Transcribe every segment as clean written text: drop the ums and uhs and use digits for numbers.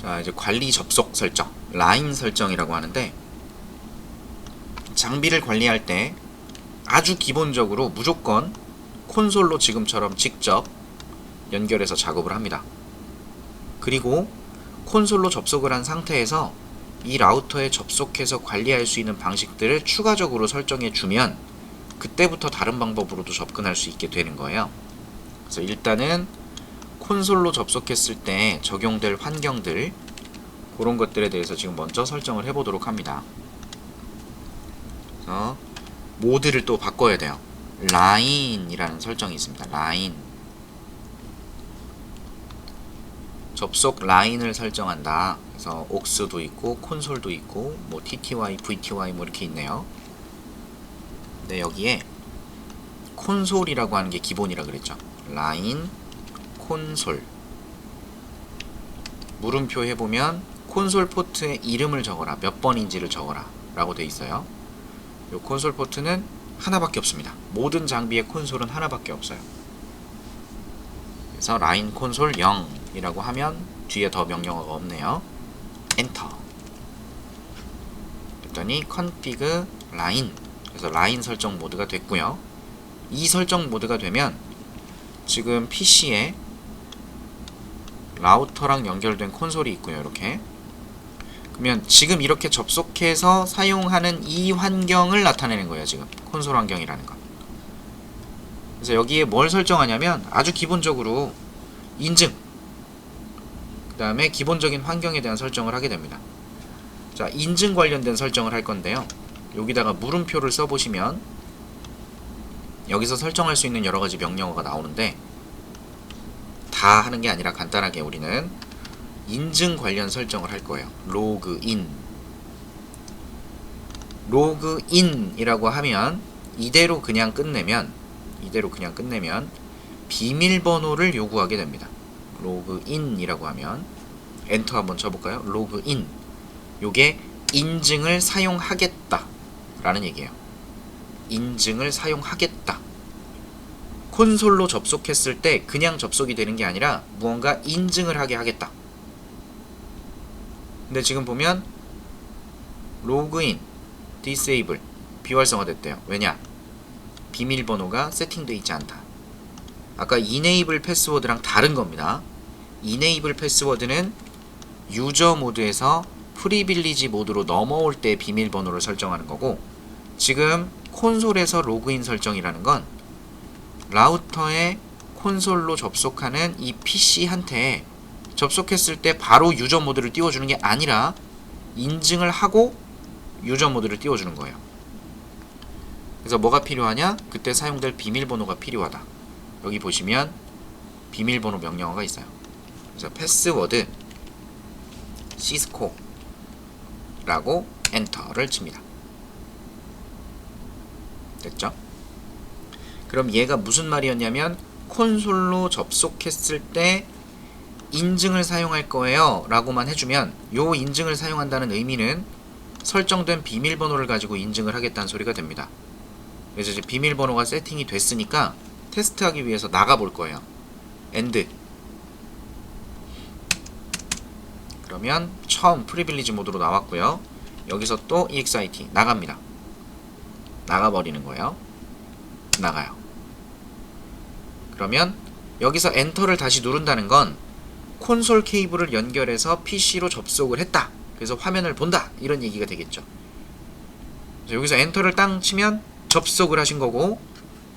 자, 이제 관리 접속 설정, 라인 설정이라고 하는데, 장비를 관리할 때 아주 기본적으로 무조건 콘솔로 지금처럼 직접 연결해서 작업을 합니다. 그리고 콘솔로 접속을 한 상태에서 이 라우터에 접속해서 관리할 수 있는 방식들을 추가적으로 설정해 주면 그때부터 다른 방법으로도 접근할 수 있게 되는 거예요. 그래서 일단은 콘솔로 접속했을 때 적용될 환경들, 그런 것들에 대해서 지금 먼저 설정을 해보도록 합니다. 그래서 모드를 또 바꿔야 돼요. 라인이라는 설정이 있습니다. 라인. 접속 라인을 설정한다. 그래서 옥스도 있고 콘솔도 있고 뭐 TTY, VTY 뭐 이렇게 있네요. 근데 여기에 콘솔이라고 하는 게 기본이라 그랬죠. 라인 콘솔. 물음표 해보면 콘솔 포트의 이름을 적어라, 몇 번인지를 적어라 라고 돼 있어요. 이 콘솔 포트는 하나밖에 없습니다. 모든 장비의 콘솔은 하나밖에 없어요. 그래서 라인 콘솔 0이라고 하면 뒤에 더 명령어가 없네요. 엔터. 그랬더니 config 라인, 그래서 라인 설정 모드가 됐고요. 이 설정 모드가 되면 지금 PC에 라우터랑 연결된 콘솔이 있고요. 이렇게. 그러면 지금 이렇게 접속해서 사용하는 이 환경을 나타내는 거예요. 지금 콘솔 환경이라는 건. 그래서 여기에 뭘 설정하냐면 아주 기본적으로 인증, 그 다음에 기본적인 환경에 대한 설정을 하게 됩니다. 자, 인증 관련된 설정을 할 건데요. 여기다가 물음표를 써보시면 여기서 설정할 수 있는 여러가지 명령어가 나오는데, 다 하는 게 아니라 간단하게 우리는 인증 관련 설정을 할 거예요. 로그인. 로그인이라고 하면 이대로 그냥 끝내면 비밀번호를 요구하게 됩니다. 로그인이라고 하면 엔터 한번 쳐볼까요? 로그인. 요게 인증을 사용하겠다 라는 얘기예요. 인증을 사용하겠다. 콘솔로 접속했을 때 그냥 접속이 되는 게 아니라 무언가 인증을 하게 하겠다. 근데 지금 보면 로그인, 디세이블, 비활성화됐대요. 왜냐? 비밀번호가 세팅되어 있지 않다. 아까 이네이블 패스워드랑 다른 겁니다. 이네이블 패스워드는 유저 모드에서 프리빌리지 모드로 넘어올 때 비밀번호를 설정하는 거고, 지금 콘솔에서 로그인 설정이라는 건 라우터에 콘솔로 접속하는 이 PC한테 접속했을 때 바로 유저 모드를 띄워주는 게 아니라 인증을 하고 유저 모드를 띄워주는 거예요. 그래서 뭐가 필요하냐? 그때 사용될 비밀번호가 필요하다. 여기 보시면 비밀번호 명령어가 있어요. 그래서 패스워드 시스코 라고 엔터를 칩니다. 됐죠? 그럼 얘가 무슨 말이었냐면 콘솔로 접속했을 때 인증을 사용할 거예요 라고만 해주면, 요 인증을 사용한다는 의미는 설정된 비밀번호를 가지고 인증을 하겠다는 소리가 됩니다. 그래서 이제 비밀번호가 세팅이 됐으니까 테스트하기 위해서 나가볼 거예요. 엔드. 그러면 처음 프리빌리지 모드로 나왔고요. 여기서 또 EXIT 나갑니다. 나가버리는 거예요. 나가요. 그러면 여기서 엔터를 다시 누른다는 건 콘솔 케이블을 연결해서 PC로 접속을 했다. 그래서 화면을 본다. 이런 얘기가 되겠죠. 그래서 여기서 엔터를 땅 치면 접속을 하신 거고,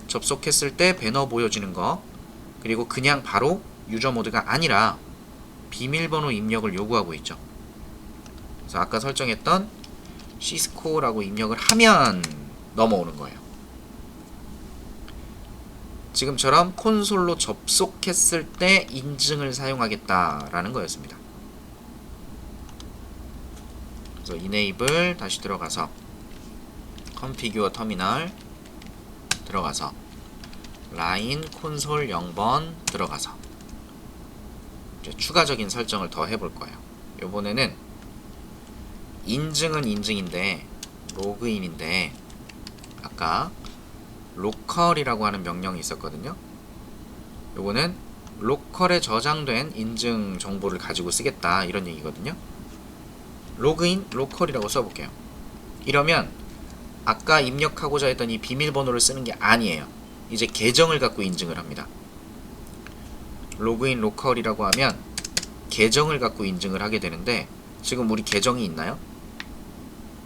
접속했을 때 배너 보여지는 거, 그리고 그냥 바로 유저 모드가 아니라 비밀번호 입력을 요구하고 있죠. 그래서 아까 설정했던 시스코라고 입력을 하면 넘어오는 거예요. 지금처럼 콘솔로 접속했을 때 인증을 사용하겠다라는 거였습니다. 그래서 enable 다시 들어가서 configure 터미널 들어가서 라인 콘솔 0번 들어가서 이제 추가적인 설정을 더 해볼 거예요. 요번에는 인증은 인증인데 로그인인데 아까 로컬이라고 하는 명령이 있었거든요. 요거는 로컬에 저장된 인증 정보를 가지고 쓰겠다 이런 얘기거든요. 로그인 로컬이라고 써볼게요. 이러면 아까 입력하고자 했던 이 비밀번호를 쓰는 게 아니에요. 이제 계정을 갖고 인증을 합니다. 로그인 로컬이라고 하면 계정을 갖고 인증을 하게 되는데, 지금 우리 계정이 있나요?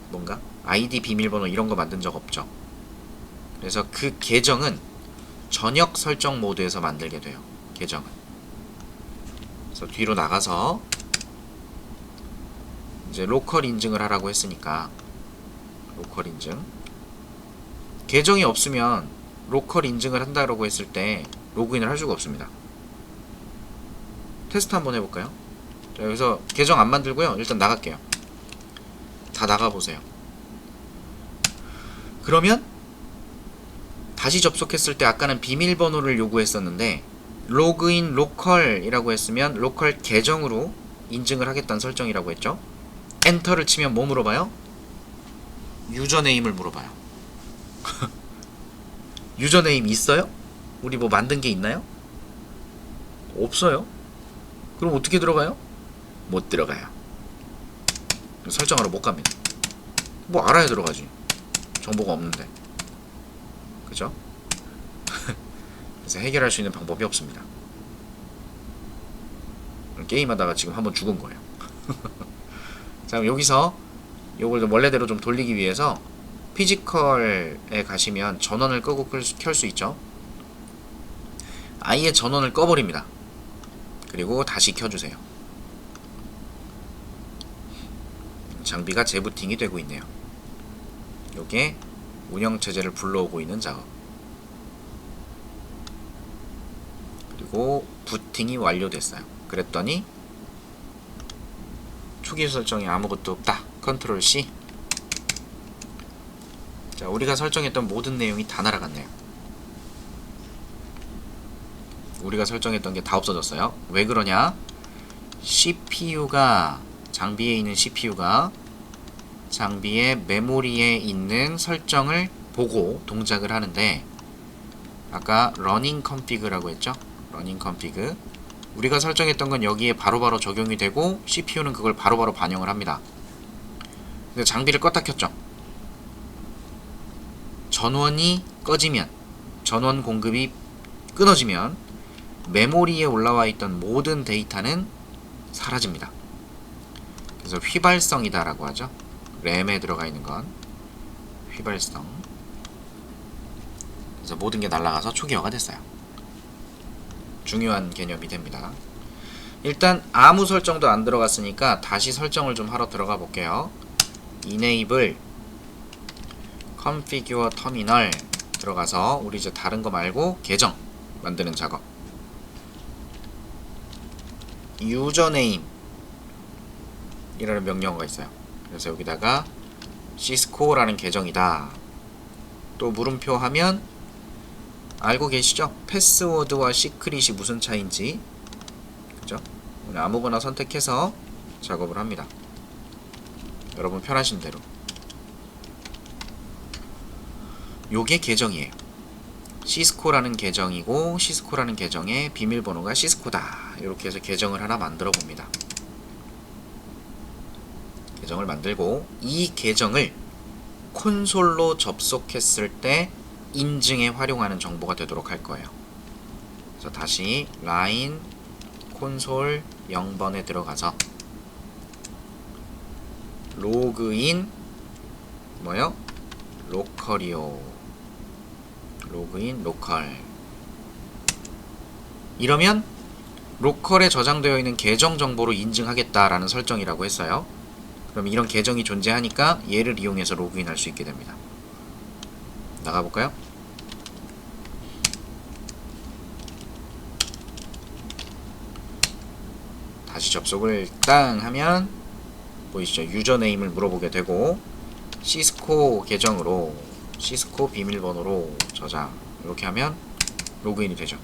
뭔가 아이디 비밀번호 이런 거 만든 적 없죠. 그래서 그 계정은 전역 설정 모드에서 만들게 돼요. 계정은. 그래서 뒤로 나가서 이제 로컬 인증을 하라고 했으니까 로컬 인증. 계정이 없으면 로컬 인증을 한다고 했을 때 로그인을 할 수가 없습니다. 테스트 한번 해볼까요? 자, 여기서 계정 안 만들고요. 일단 나갈게요. 다 나가보세요. 그러면 다시 접속했을 때 아까는 비밀번호를 요구했었는데 로그인 로컬이라고 했으면 로컬 계정으로 인증을 하겠다는 설정이라고 했죠. 엔터를 치면 뭐 물어봐요? 유저네임을 물어봐요. 유저네임 있어요? 우리 뭐 만든 게 있나요? 없어요. 그럼 어떻게 들어가요? 못 들어가요. 설정하러 못 갑니다. 뭐 알아야 들어가지. 정보가 없는데. 그죠? 그래서 해결할 수 있는 방법이 없습니다. 게임하다가 지금 한번 죽은 거예요. 자, 그럼 여기서 요걸 원래대로 좀 돌리기 위해서 피지컬에 가시면 전원을 끄고 켤 수 있죠. 아예 전원을 꺼버립니다. 그리고 다시 켜주세요. 장비가 재부팅이 되고 있네요. 요게 운영체제를 불러오고 있는 작업. 그리고 부팅이 완료됐어요. 그랬더니 초기 설정이 아무것도 없다. 컨트롤 C. 자, 우리가 설정했던 모든 내용이 다 날아갔네요. 우리가 설정했던 게 다 없어졌어요. 왜 그러냐? CPU가, 장비에 있는 CPU가 장비의 메모리에 있는 설정을 보고 동작을 하는데, 아까 running config라고 했죠? running config. 우리가 설정했던 건 여기에 바로바로 적용이 되고 CPU는 그걸 바로바로 반영을 합니다. 근데 장비를 껐다 켰죠? 전원이 꺼지면, 전원 공급이 끊어지면 메모리에 올라와 있던 모든 데이터는 사라집니다. 그래서 휘발성이다 라고 하죠. 램에 들어가 있는 건 휘발성. 그래서 모든 게 날아가서 초기화가 됐어요. 중요한 개념이 됩니다. 일단 아무 설정도 안 들어갔으니까 다시 설정을 좀 하러 들어가 볼게요. enable configure terminal 들어가서 우리 이제 다른 거 말고 계정 만드는 작업. username 이라는 명령어가 있어요. 그래서 여기다가 시스코라는 계정이다. 또 물음표 하면 알고 계시죠? 패스워드와 시크릿이 무슨 차이인지. 그죠? 아무거나 선택해서 작업을 합니다. 여러분 편하신 대로. 요게 계정이에요. 시스코라는 계정이고 시스코라는 계정의 비밀번호가 시스코다. 이렇게 해서 계정을 하나 만들어 봅니다. 계정을 만들고 이 계정을 콘솔로 접속했을 때 인증에 활용하는 정보가 되도록 할 거예요. 그래서 다시 라인 콘솔 0번에 들어가서 로그인 뭐요? 로컬이요. 로그인 로컬. 이러면 로컬에 저장되어 있는 계정 정보로 인증하겠다라는 설정이라고 했어요. 그럼 이런 계정이 존재하니까 얘를 이용해서 로그인할 수 있게 됩니다. 나가볼까요? 다시 접속을 땅 하면 보이시죠? 유저네임을 물어보게 되고 시스코 계정으로 시스코 비밀번호로 저장 이렇게 하면 로그인이 되죠.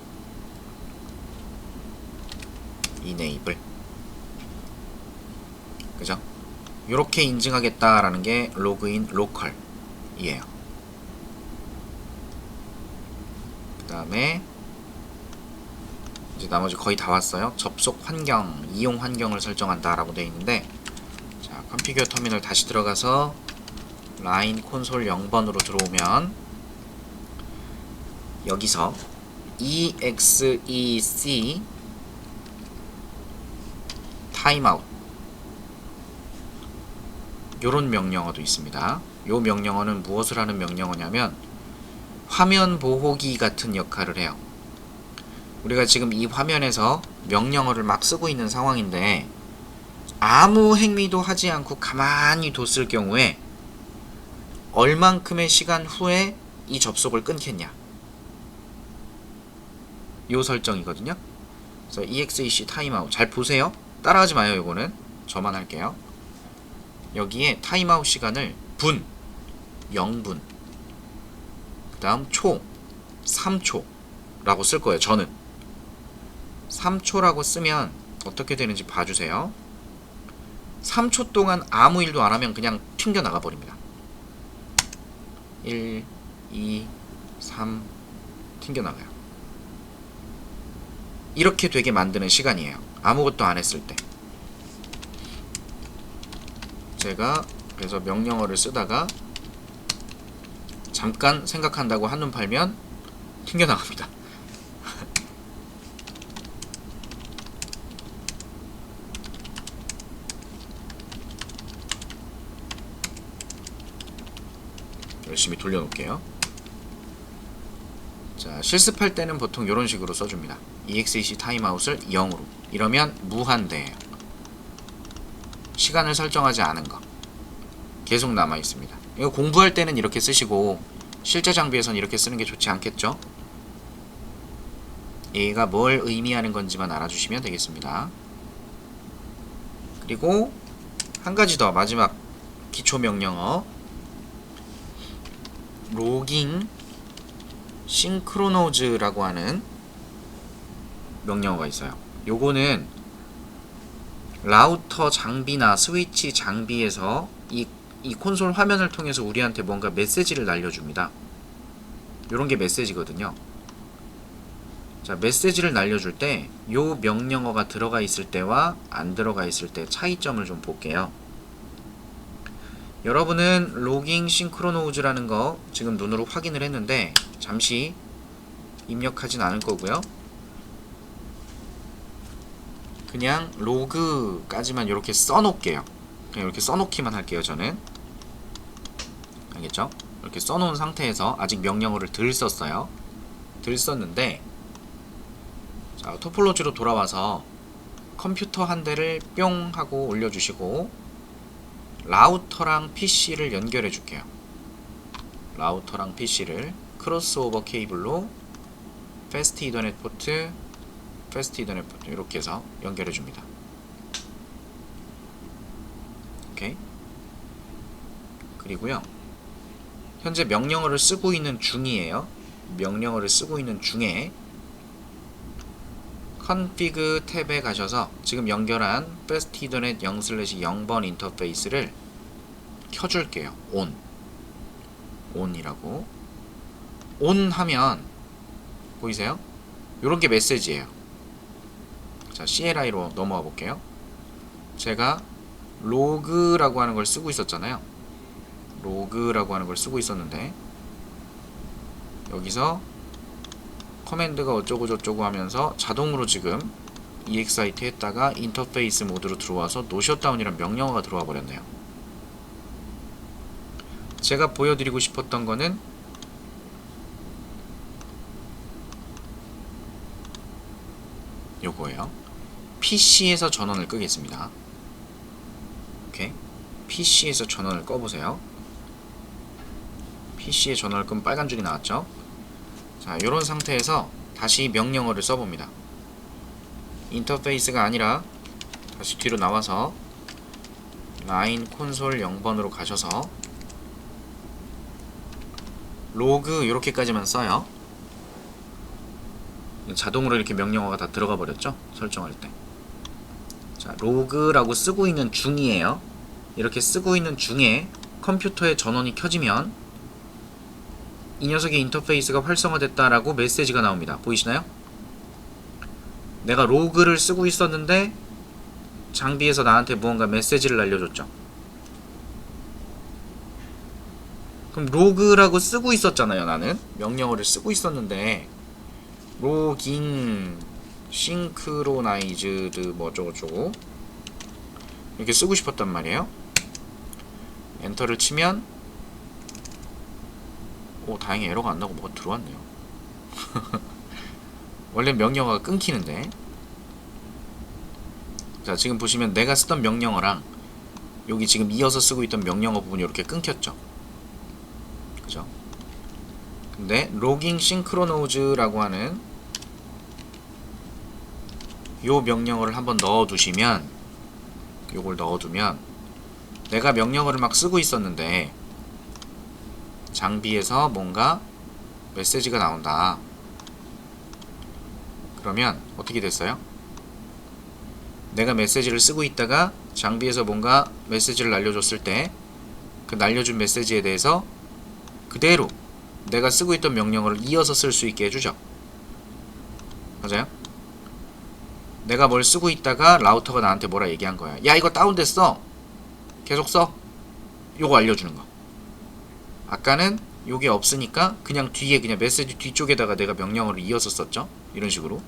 enable. 그죠? 이렇게 인증하겠다라는 게 로그인 로컬이에요. 그 다음에 이제 나머지 거의 다 왔어요. 접속 환경, 이용 환경을 설정한다 라고 되어 있는데, 자, 컨피규어 터미널 다시 들어가서 라인 콘솔 0번으로 들어오면 여기서 exec 타임아웃 요런 명령어도 있습니다. 요 명령어는 무엇을 하는 명령어냐면 화면 보호기 같은 역할을 해요. 우리가 지금 이 화면에서 명령어를 막 쓰고 있는 상황인데 아무 행위도 하지 않고 가만히 뒀을 경우에 얼만큼의 시간 후에 이 접속을 끊겠냐, 요 설정이거든요. 그래서 exec 타임아웃 잘 보세요. 따라하지 마요. 요거는 저만 할게요. 여기에 타임아웃 시간을 분 0분 그 다음 초 3초 라고 쓸 거예요. 저는 3초라고 쓰면 어떻게 되는지 봐주세요. 3초 동안 아무 일도 안 하면 그냥 튕겨 나가 버립니다. 1, 2, 3 튕겨 나가요. 이렇게 되게 만드는 시간이에요. 아무것도 안 했을 때. 제가 그래서 명령어를 쓰다가 잠깐 생각한다고 한눈 팔면 튕겨 나갑니다. 열심히 돌려놓을게요. 자, 실습할 때는 보통 이런 식으로 써줍니다. exec 타임아웃을 0으로. 이러면 무한대예요. 시간을 설정하지 않은 거 계속 남아있습니다. 이거 공부할 때는 이렇게 쓰시고 실제 장비에서는 이렇게 쓰는 게 좋지 않겠죠? 얘가 뭘 의미하는 건지만 알아주시면 되겠습니다. 그리고 한 가지 더, 마지막 기초 명령어 로깅 싱크로노즈라고 하는 명령어가 있어요. 요거는 라우터 장비나 스위치 장비에서 이 콘솔 화면을 통해서 우리한테 뭔가 메시지를 날려줍니다. 요런 게 메시지거든요. 자, 메시지를 날려줄 때 요 명령어가 들어가 있을 때와 안 들어가 있을 때 차이점을 좀 볼게요. 여러분은 로깅 싱크로노즈라는 거 지금 눈으로 확인을 했는데 잠시 입력하진 않을 거고요. 그냥 로그까지만 이렇게 써놓을게요. 그냥 이렇게 써놓기만 할게요. 저는 알겠죠? 이렇게 써놓은 상태에서 아직 명령어를 덜 썼어요. 덜 썼는데, 자, 토폴로지로 돌아와서 컴퓨터 한 대를 뿅 하고 올려주시고 라우터랑 PC를 연결해 줄게요. 라우터랑 PC를 크로스오버 케이블로 패스트 이더넷 포트, 패스트 이더넷 포트 이렇게 해서 연결해 줍니다. 오케이. 그리고요, 현재 명령어를 쓰고 있는 중이에요. 명령어를 쓰고 있는 중에 config 탭에 가셔서 지금 연결한 패스트 이더넷 0/0번 인터페이스를 켜줄게요. on이라고. on 하면 보이세요? 요런게 메시지예요. 자, CLI로 넘어와 볼게요. 제가 로그라고 하는 걸 쓰고 있었잖아요. 로그라고 하는 걸 쓰고 있었는데 여기서 커맨드가 어쩌고 저쩌고 하면서 자동으로 지금 EXIT 했다가 인터페이스 모드로 들어와서 노셧다운이란 명령어가 들어와 버렸네요. 제가 보여드리고 싶었던 거는 요거예요. PC에서 전원을 끄겠습니다. 오케이. PC에서 전원을 꺼보세요. PC에 전원을 끄면 빨간 줄이 나왔죠? 자, 요런 상태에서 다시 명령어를 써봅니다. 인터페이스가 아니라 다시 뒤로 나와서 라인 콘솔 0번으로 가셔서 로그 요렇게까지만 써요. 자동으로 이렇게 명령어가 다 들어가 버렸죠? 설정할 때. 자, 로그라고 쓰고 있는 중이에요. 이렇게 쓰고 있는 중에 컴퓨터의 전원이 켜지면 이 녀석의 인터페이스가 활성화됐다라고 메시지가 나옵니다. 보이시나요? 내가 로그를 쓰고 있었는데 장비에서 나한테 무언가 메시지를 날려줬죠. 그럼 로그라고 쓰고 있었잖아요. 나는 명령어를 쓰고 있었는데 로깅 싱크로나이즈드 뭐 어쩌고저쩌고 이렇게 쓰고 싶었단 말이에요. 엔터를 치면 오, 다행히 에러가 안 나고 뭐가 들어왔네요. 원래 명령어가 끊기는데. 자, 지금 보시면 내가 쓰던 명령어랑 여기 지금 이어서 쓰고 있던 명령어 부분이 이렇게 끊겼죠. 그죠? 근데 로깅 싱크로노즈라고 하는 요 명령어를 한번 넣어두시면, 요걸 넣어두면 내가 명령어를 막 쓰고 있었는데 장비에서 뭔가 메시지가 나온다. 그러면 어떻게 됐어요? 내가 메시지를 쓰고 있다가 장비에서 뭔가 메시지를 날려줬을 때 그 날려준 메시지에 대해서 그대로 내가 쓰고 있던 명령어를 이어서 쓸 수 있게 해주죠. 맞아요? 내가 뭘 쓰고 있다가 라우터가 나한테 뭐라 얘기한 거야. 야, 이거 다운됐어. 계속 써. 요거 알려주는 거. 아까는 요게 없으니까 그냥 뒤에 그냥 메시지 뒤쪽에다가 내가 명령어를 이어서 썼죠. 이런 식으로.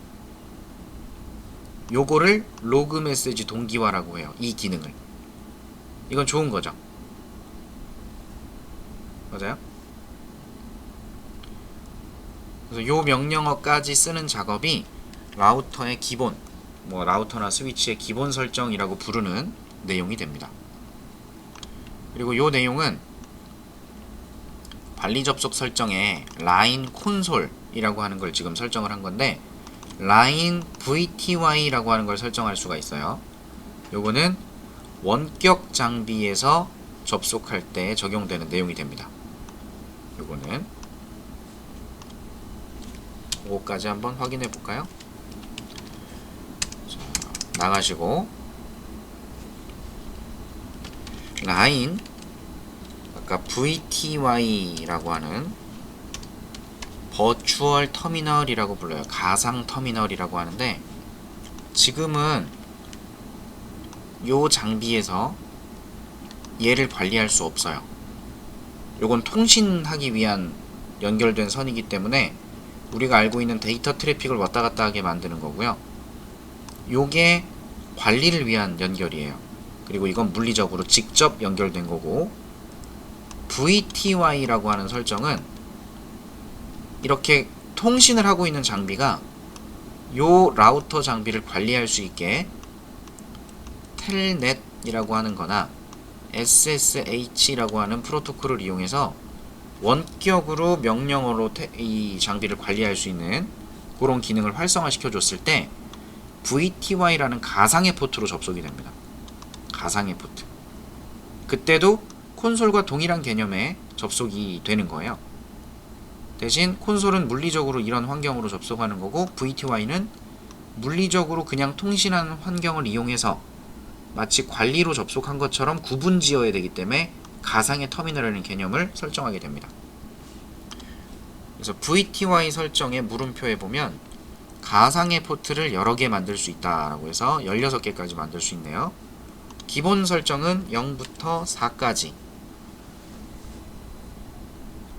요거를 로그 메시지 동기화라고 해요. 이 기능을. 이건 좋은 거죠. 맞아요? 그래서 요 명령어까지 쓰는 작업이 라우터의 기본, 뭐 라우터나 스위치의 기본 설정이라고 부르는 내용이 됩니다. 그리고 요 내용은 관리 접속 설정에 라인 콘솔이라고 하는 걸 지금 설정을 한 건데, 라인 VTY라고 하는 걸 설정할 수가 있어요. 요거는 원격 장비에서 접속할 때 적용되는 내용이 됩니다. 요거는 그거까지 한번 확인해 볼까요? 자, 나가시고 라인 아까 VTY라고 하는 버추얼 터미널이라고 불러요. 가상 터미널이라고 하는데, 지금은 요 장비에서 얘를 관리할 수 없어요. 요건 통신하기 위한 연결된 선이기 때문에 우리가 알고 있는 데이터 트래픽을 왔다 갔다 하게 만드는 거고요. 요게 관리를 위한 연결이에요. 그리고 이건 물리적으로 직접 연결된 거고, VTY라고 하는 설정은 이렇게 통신을 하고 있는 장비가 요 라우터 장비를 관리할 수 있게 텔넷이라고 하는 거나 SSH라고 하는 프로토콜을 이용해서 원격으로 명령어로 이 장비를 관리할 수 있는 그런 기능을 활성화시켜 줬을 때 VTY라는 가상의 포트로 접속이 됩니다. 가상의 포트. 그때도 콘솔과 동일한 개념의 접속이 되는 거예요. 대신 콘솔은 물리적으로 이런 환경으로 접속하는 거고, VTY는 물리적으로 그냥 통신하는 환경을 이용해서 마치 관리로 접속한 것처럼 구분 지어야 되기 때문에 가상의 터미널이라는 개념을 설정하게 됩니다. 그래서 VTY 설정의 물음표에 보면 가상의 포트를 여러 개 만들 수 있다라고 해서 16개까지 만들 수 있네요. 기본 설정은 0부터 4까지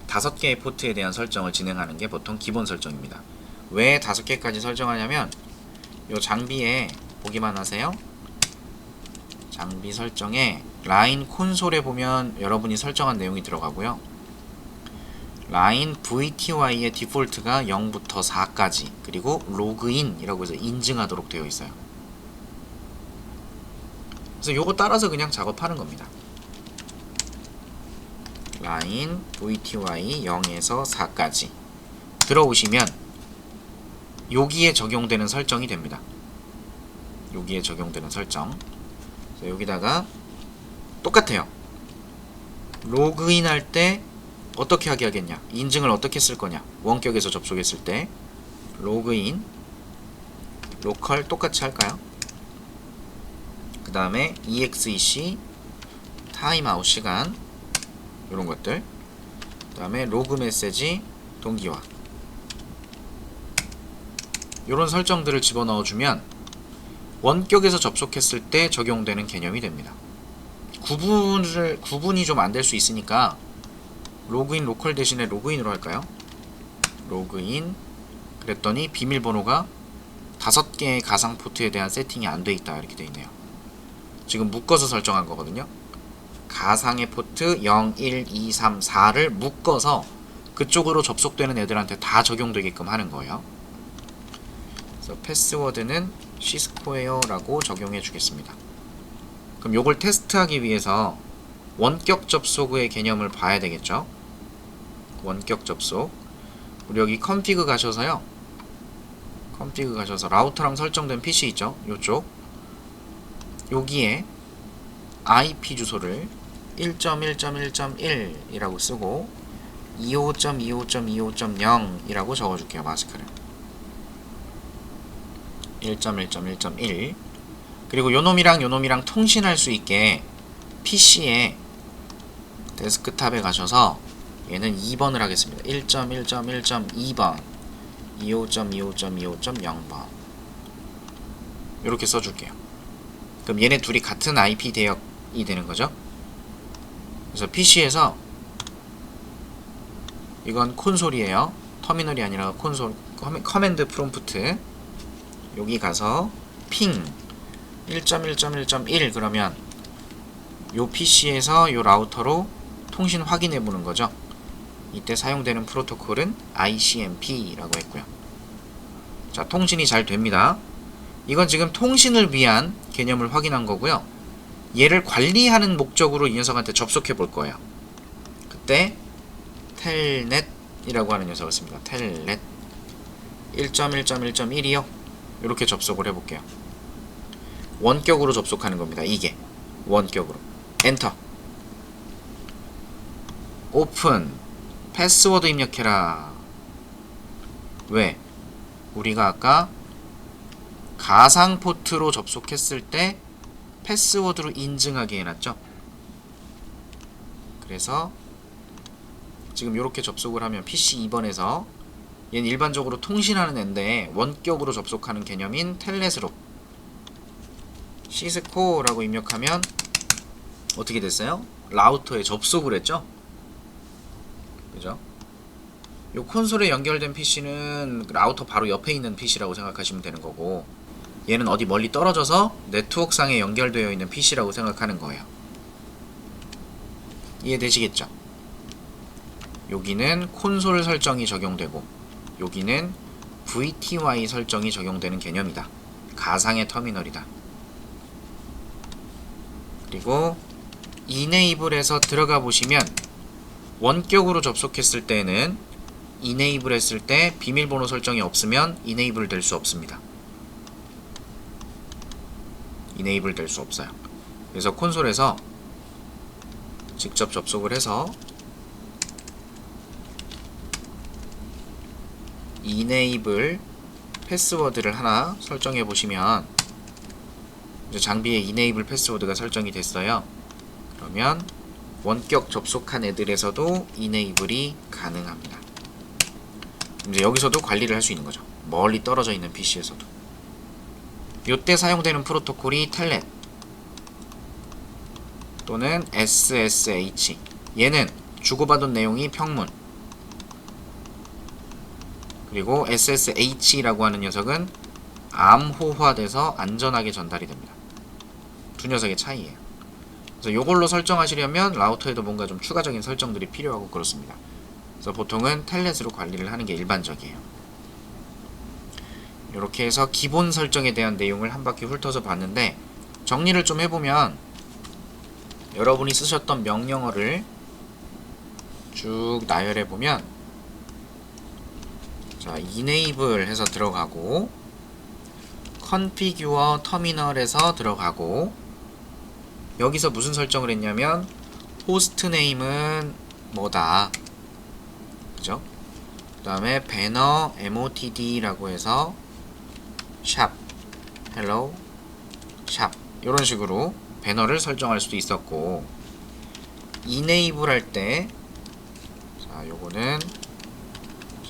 5개의 포트에 대한 설정을 진행하는 게 보통 기본 설정입니다. 왜 5개까지 설정하냐면 요 장비에 보기만 하세요. 장비 설정에 라인 콘솔에 보면 여러분이 설정한 내용이 들어가고요. 라인 VTY의 디폴트가 0부터 4까지, 그리고 로그인이라고 해서 인증하도록 되어 있어요. 그래서 요거 따라서 그냥 작업하는 겁니다. 라인 VTY 0에서 4까지 들어오시면 여기에 적용되는 설정이 됩니다. 여기에 적용되는 설정. 여기다가 똑같아요. 로그인 할 때 어떻게 하게 하겠냐, 인증을 어떻게 쓸 거냐, 원격에서 접속했을 때 로그인 로컬 똑같이 할까요? 그 다음에 exec 타임아웃 시간, 이런 것들. 그 다음에 로그 메시지 동기화. 이런 설정들을 집어넣어주면 원격에서 접속했을 때 적용되는 개념이 됩니다. 구분이 좀 안 될 수 있으니까 로그인 로컬 대신에 로그인으로 할까요? 로그인. 그랬더니 비밀번호가 5개의 가상 포트에 대한 세팅이 안 돼 있다 이렇게 돼 있네요. 지금 묶어서 설정한 거거든요. 가상의 포트 0, 1, 2, 3, 4를 묶어서 그쪽으로 접속되는 애들한테 다 적용되게끔 하는 거예요. 그래서 패스워드는 시스코웨어라고 적용해 주겠습니다. 그럼 요걸 테스트하기 위해서 원격 접속의 개념을 봐야 되겠죠. 원격 접속. 우리 여기 컨피그 가셔서요. 컨피그 가셔서 라우터랑 설정된 PC 있죠? 요쪽. 여기에 IP 주소를 1.1.1.1이라고 쓰고 25.25.25.0이라고 적어줄게요. 마스크를 1.1.1.1. 그리고 요놈이랑 통신할 수 있게 PC에 데스크탑에 가셔서 얘는 2번을 하겠습니다. 1.1.1.2번 25.25.25.0번 이렇게 써줄게요. 그럼 얘네 둘이 같은 IP 대역이 되는 거죠. 그래서 PC에서 이건 콘솔이에요. 터미널이 아니라 콘솔 커맨드 프롬프트. 여기 가서 핑 1.1.1.1 그러면 요 PC에서 요 라우터로 통신 확인해 보는 거죠. 이때 사용되는 프로토콜은 ICMP라고 했고요. 자, 통신이 잘 됩니다. 이건 지금 통신을 위한 개념을 확인한 거고요. 얘를 관리하는 목적으로 이 녀석한테 접속해 볼 거예요. 그때 텔넷이라고 하는 녀석을 씁니다. 텔넷 1.1.1.1이요. 이렇게 접속을 해볼게요. 원격으로 접속하는 겁니다. 이게 원격으로. 엔터. 오픈. 패스워드 입력해라. 왜? 우리가 아까 가상 포트로 접속했을 때 패스워드로 인증하게 해놨죠. 그래서 지금 이렇게 접속을 하면 PC 2번에서 얘는 일반적으로 통신하는 앤데 원격으로 접속하는 개념인 텔넷으로 시스코라고 입력하면 어떻게 됐어요? 라우터에 접속을 했죠? 그죠? 요 콘솔에 연결된 PC는 라우터 바로 옆에 있는 PC라고 생각하시면 되는 거고, 얘는 어디 멀리 떨어져서 네트워크상에 연결되어 있는 PC라고 생각하는 거예요. 이해되시겠죠? 여기는 콘솔 설정이 적용되고 여기는 VTY 설정이 적용되는 개념이다. 가상의 터미널이다. 그리고 이네이블에서 들어가 보시면 원격으로 접속했을 때는 이네이블 했을 때 비밀번호 설정이 없으면 이네이블 될 수 없습니다. 이네이블 될 수 없어요. 그래서 콘솔에서 직접 접속을 해서 이네이블 패스워드를 하나 설정해 보시면 이제 장비에 이네이블 패스워드가 설정이 됐어요. 그러면 원격 접속한 애들에서도 이네이블이 가능합니다. 이제 여기서도 관리를 할 수 있는 거죠. 멀리 떨어져 있는 PC에서도. 요때 사용되는 프로토콜이 텔넷 또는 SSH. 얘는 주고받은 내용이 평문. 그리고 SSH라고 하는 녀석은 암호화돼서 안전하게 전달이 됩니다. 두 녀석의 차이예요. 그래서 요걸로 설정하시려면 라우터에도 뭔가 좀 추가적인 설정들이 필요하고 그렇습니다. 그래서 보통은 텔넷으로 관리를 하는 게 일반적이에요. 이렇게 해서 기본 설정에 대한 내용을 한 바퀴 훑어서 봤는데, 정리를 좀 해보면 여러분이 쓰셨던 명령어를 쭉 나열해보면, 자, enable 해서 들어가고 configure 터미널에서 들어가고, 여기서 무슨 설정을 했냐면 호스트네임은 뭐다, 그죠? 그 다음에 배너 motd라고 해서 샵 hello 샵 이런 식으로 배너를 설정할 수도 있었고, enable 할 때 자, 요거는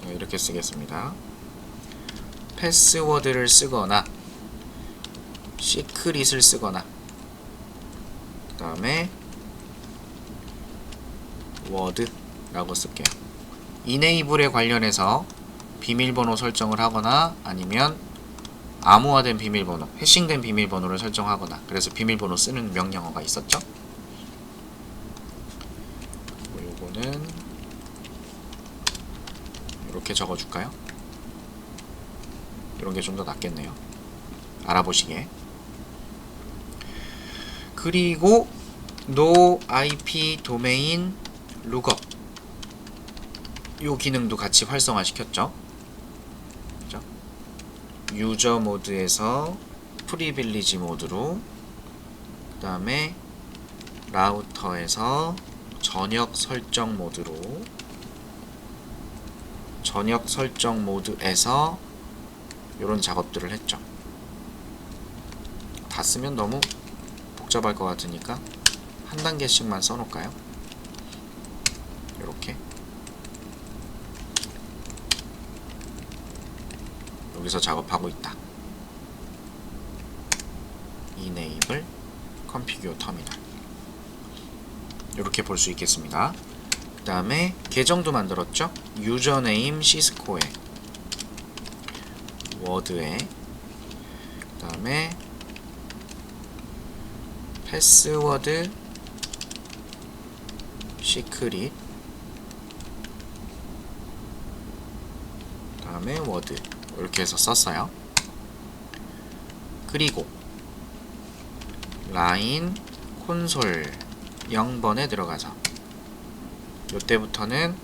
제가 이렇게 쓰겠습니다. 패스워드를 쓰거나 시크릿을 쓰거나 그 다음에 워드라고 쓸게요. 이네이블에 관련해서 비밀번호 설정을 하거나 아니면 암호화된 비밀번호, 해싱된 비밀번호를 설정하거나, 그래서 비밀번호 쓰는 명령어가 있었죠. 요거는 이렇게 적어줄까요? 이런 게 좀 더 낫겠네요. 알아보시게. 그리고 no IP 도메인 룩업 요 기능도 같이 활성화 시켰죠. 그죠? 유저 모드에서 프리빌리지 모드로, 그 다음에 라우터에서 전역 설정 모드로, 전역 설정 모드에서 요런 작업들을 했죠. 다 쓰면 너무 복잡할 것 같으니까 한 단계씩만 써놓을까요? 이렇게 여기서 작업하고 있다. Enable Configure Terminal 이렇게 볼 수 있겠습니다. 그 다음에 계정도 만들었죠. 유저네임 시스코에, 워드에, 그 다음에 패스워드 시크릿, 그 다음에 워드 이렇게 해서 썼어요. 그리고 라인 콘솔 0번에 들어가서 요때부터는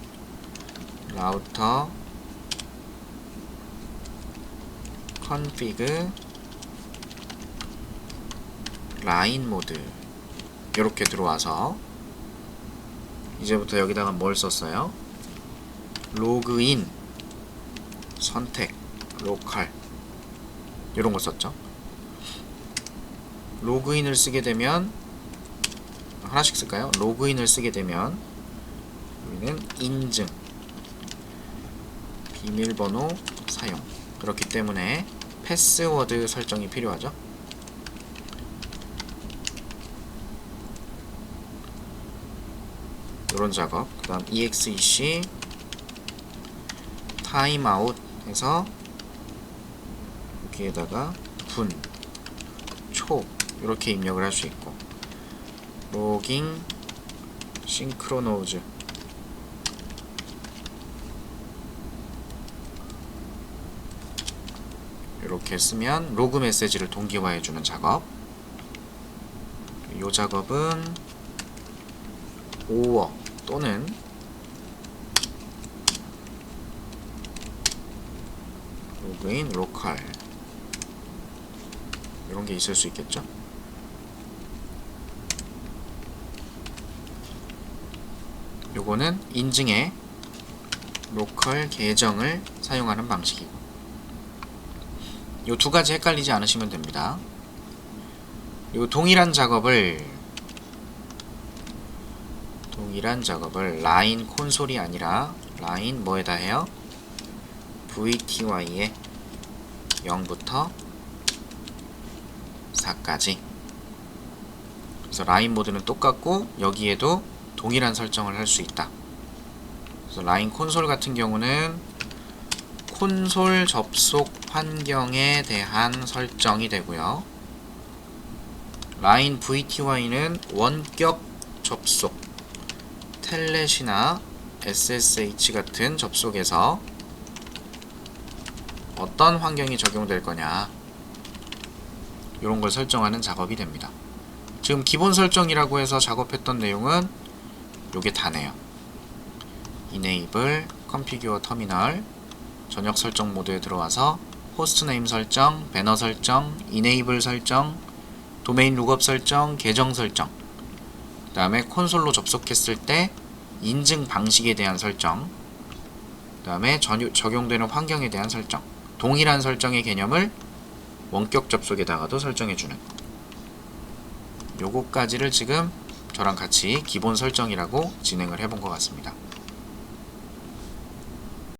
라우터 config 라인 모드 이렇게 들어와서 이제부터 여기다가 뭘 썼어요? 로그인 선택 로컬 이런 거 썼죠. 로그인을 쓰게 되면 하나씩 쓸까요? 로그인을 쓰게 되면 여기는 인증, 비밀번호 사용, 그렇기 때문에 패스워드 설정이 필요하죠. 이런 작업. 그 다음 exec 타임아웃 해서 여기에다가 분, 초 이렇게 입력을 할 수 있고, 로깅 싱크로노즈 이렇게 쓰면 로그 메시지를 동기화해주는 작업. 이 작업은 오어 또는 로그인 로컬 이런 게 있을 수 있겠죠. 요거는 인증에 로컬 계정을 사용하는 방식이고, 요 두 가지 헷갈리지 않으시면 됩니다. 요 동일한 작업을 라인 콘솔이 아니라 라인 뭐에다 해요? VTY에 0부터 4까지. 그래서 라인 모드는 똑같고 여기에도 동일한 설정을 할 수 있다. 그래서 라인 콘솔 같은 경우는 콘솔 접속 환경에 대한 설정이 되고요. 라인 VTY는 원격 접속, 텔넷이나 SSH 같은 접속에서 어떤 환경이 적용될 거냐, 이런 걸 설정하는 작업이 됩니다. 지금 기본 설정이라고 해서 작업했던 내용은 요게 다네요. Enable Configure Terminal, 전역 설정 모드에 들어와서 호스트 네임 설정, 배너 설정, Enable 설정, 도메인 룩업 설정, 계정 설정, 그 다음에 콘솔로 접속했을 때 인증 방식에 대한 설정, 그 다음에 적용되는 환경에 대한 설정, 동일한 설정의 개념을 원격 접속에다가도 설정해주는 요거까지를 지금 저랑 같이 기본 설정이라고 진행을 해본 것 같습니다.